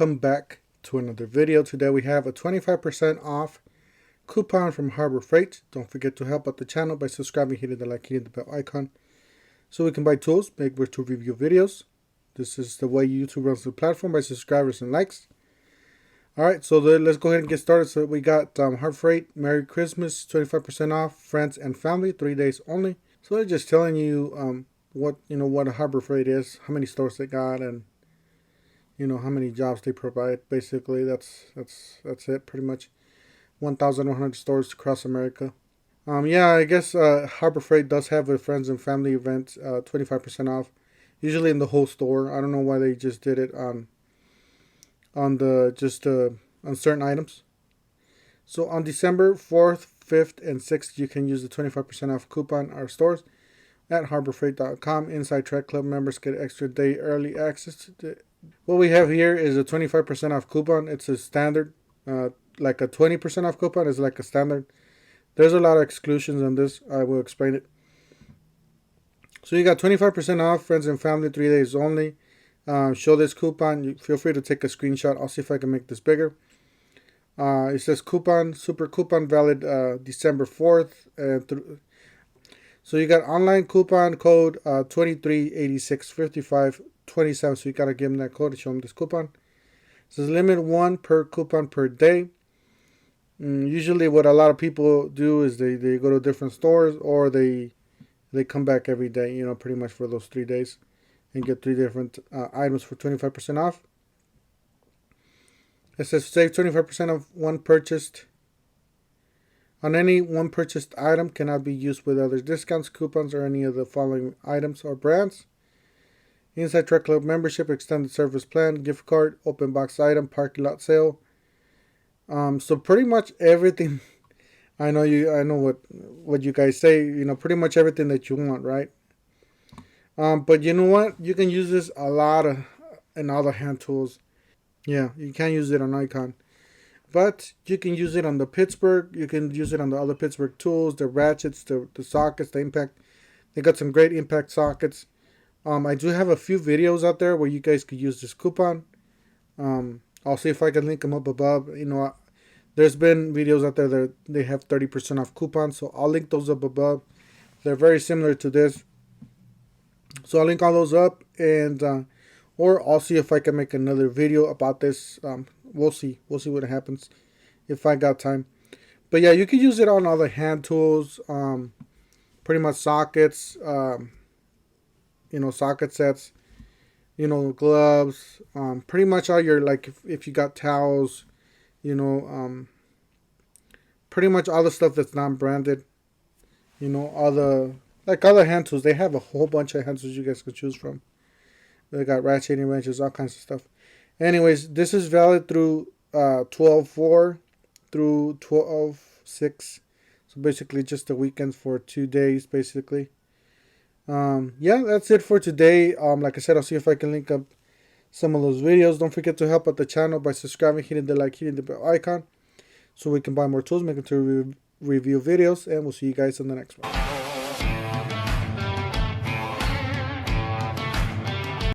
welcome back to another video. Today we have a 25% off coupon from Harbor Freight. Don't forget to help out the channel by subscribing, hitting the like, hitting the bell icon, so we can buy tools, make virtual review videos. This is the way YouTube runs the platform, by subscribers and likes. Alright, so let's go ahead and get started. So we got Harbor Freight, Merry Christmas, 25% off, friends and family, 3 days only. So they're just telling you what a Harbor Freight is, how many stores they got, and how many jobs they provide. Basically, that's it pretty much. 1,100 stores across America. Yeah, I guess Harbor Freight does have a friends and family event, 25% off, usually in the whole store. I don't know why they just did it on certain items. So on December 4th, 5th, and 6th, you can use the 25% off coupon at our stores at harborfreight.com. Inside Trek Club members get extra day early access to what we have here is a 25% off coupon. It's a standard, like a 20% off coupon is like a standard. There's a lot of exclusions on this. I will explain it. So you got 25% off, friends and family, 3 days only. Show this coupon. Feel free to take a screenshot. I'll see if I can make this bigger. It says coupon, super coupon, valid December 4th. So you got online coupon code 23865527. So you got to give them that code to show them this coupon. It says limit 1 per coupon per day. Usually what a lot of people do is they go to different stores, or they come back every day, pretty much for those 3 days, and get 3 different items for 25% off. It says save 25% of one purchased. On any one purchased item cannot be used with other discounts, coupons, or any of the following items or brands. Inside Trek Club membership, extended service plan, gift card, open box item, parking lot sale. So pretty much everything. I know what you guys say. Pretty much everything that you want, right? But you know what? You can use this a lot in other hand tools. Yeah, you can't use it on Icon. But you can use it on the Pittsburgh. You can use it on the other Pittsburgh tools, the ratchets, the sockets, the impact. They got some great impact sockets. I do have a few videos out there where you guys could use this coupon. I'll see if I can link them up above. There's been videos out there that they have 30% off coupons, so I'll link those up above. They're very similar to this. So I'll link all those up, and or I'll see if I can make another video about this. We'll see what happens if I got time. But yeah, you can use it on other hand tools, pretty much sockets, socket sets, gloves, pretty much all your, like, if you got towels, pretty much all the stuff that's non-branded, other hand tools. They have a whole bunch of hand tools you guys could choose from. They got ratcheting wrenches, all kinds of stuff. Anyways, this is valid through 12/4 through 12/6. So basically just the weekends for 2 days, basically. Yeah, that's it for today. Like I said, I'll see if I can link up some of those videos. Don't forget to help out the channel by subscribing, hitting the like, hitting the bell icon, so we can buy more tools, make it to review videos, and we'll see you guys in the next one.